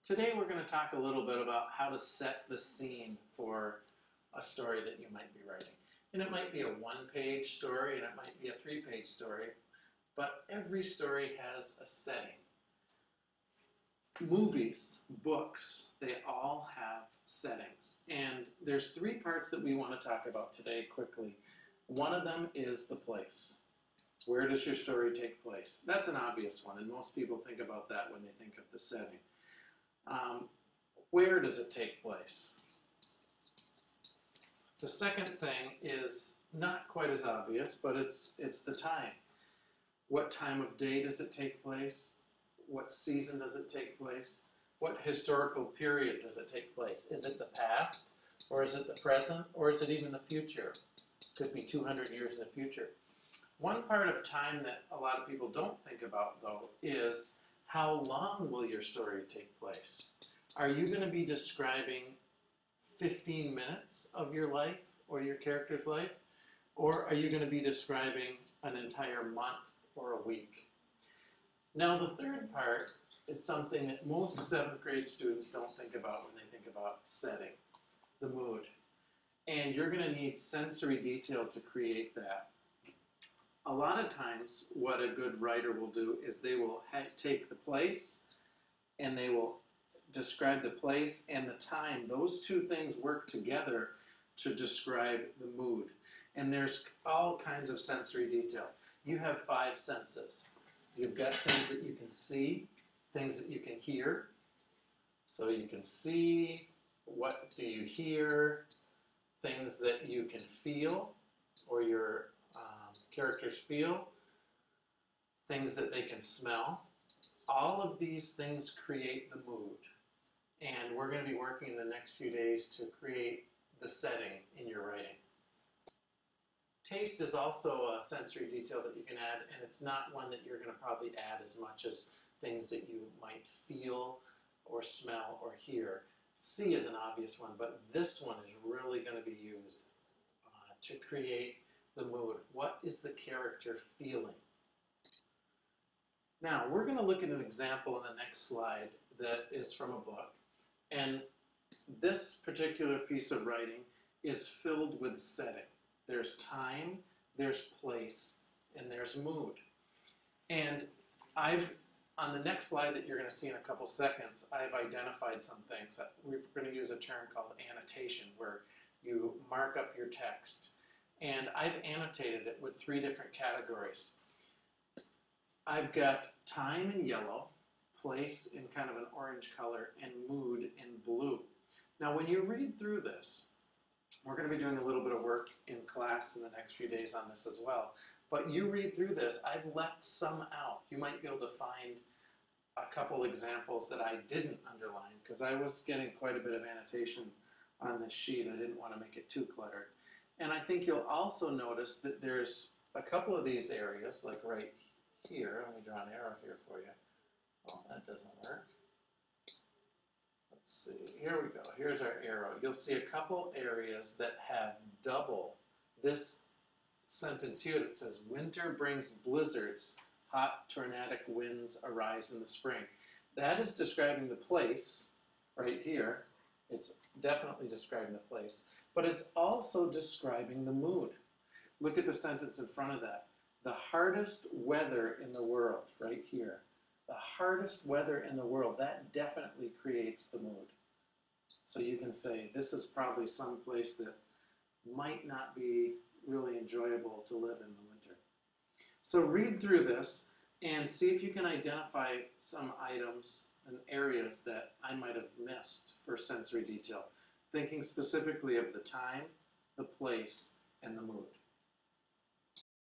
Today we're going to talk a little bit about how to set the scene for a story that you might be writing. And it might be a one-page story and it might be a three-page story, but every story has a setting. Movies, books, they all have settings. And there's three parts that we want to talk about today quickly. One of them is the place. Where does your story take place? That's an obvious one, and most people think about that when they think of the setting. Where does it take place? The second thing is not quite as obvious, but it's the time. What time of day does it take place? What season does it take place? What historical period does it take place? Is it the past, or is it the present, or is it even the future? Could be 200 years in the future. One part of time that a lot of people don't think about, though, is how long will your story take place? Are you going to be describing 15 minutes of your life or your character's life? Or are you going to be describing an entire month or a week? Now, the third part is something that most 7th grade students don't think about when they think about setting, the mood. And you're going to need sensory detail to create that. A lot of times, what a good writer will do is they will take the place and they will describe the place and the time. Those two things work together to describe the mood. And there's all kinds of sensory detail. You have 5 senses. You've got things that you can see, things that you can hear. So you can see, what do you hear, things that you can feel, or your characters feel, things that they can smell. All of these things create the mood. And we're going to be working in the next few days to create the setting in your writing. Taste is also a sensory detail that you can add, and it's not one that you're going to probably add as much as things that you might feel or smell or hear. See is an obvious one, but this one is really going to be used to create the mood. What is the character feeling? Now, we're going to look at an example in the next slide that is from a book. And this particular piece of writing is filled with setting. There's time, there's place, and there's mood. And on the next slide that you're going to see in a couple seconds, I've identified some things. We're going to use a term called annotation, where you mark up your text. And I've annotated it with 3 different categories. I've got time in yellow, place in kind of an orange color, and mood in blue. Now when you read through this, we're going to be doing a little bit of work in class in the next few days on this as well. But you read through this, I've left some out. You might be able to find a couple examples that I didn't underline because I was getting quite a bit of annotation on this sheet. I didn't want to make it too cluttered. And I think you'll also notice that there's a couple of these areas, like right here. Let me draw an arrow here for you. Oh, that doesn't work. Let's see. Here we go. Here's our arrow. You'll see a couple areas that have double this sentence here that says, "Winter brings blizzards. Hot tornadic winds arise in the spring." That is describing the place right here. It's definitely describing the place. But it's also describing the mood. Look at the sentence in front of that. The hardest weather in the world, right here. The hardest weather in the world, that definitely creates the mood. So you can say, this is probably some place that might not be really enjoyable to live in the winter. So read through this and see if you can identify some items and areas that I might have missed for sensory detail, thinking specifically of the time, the place, and the mood.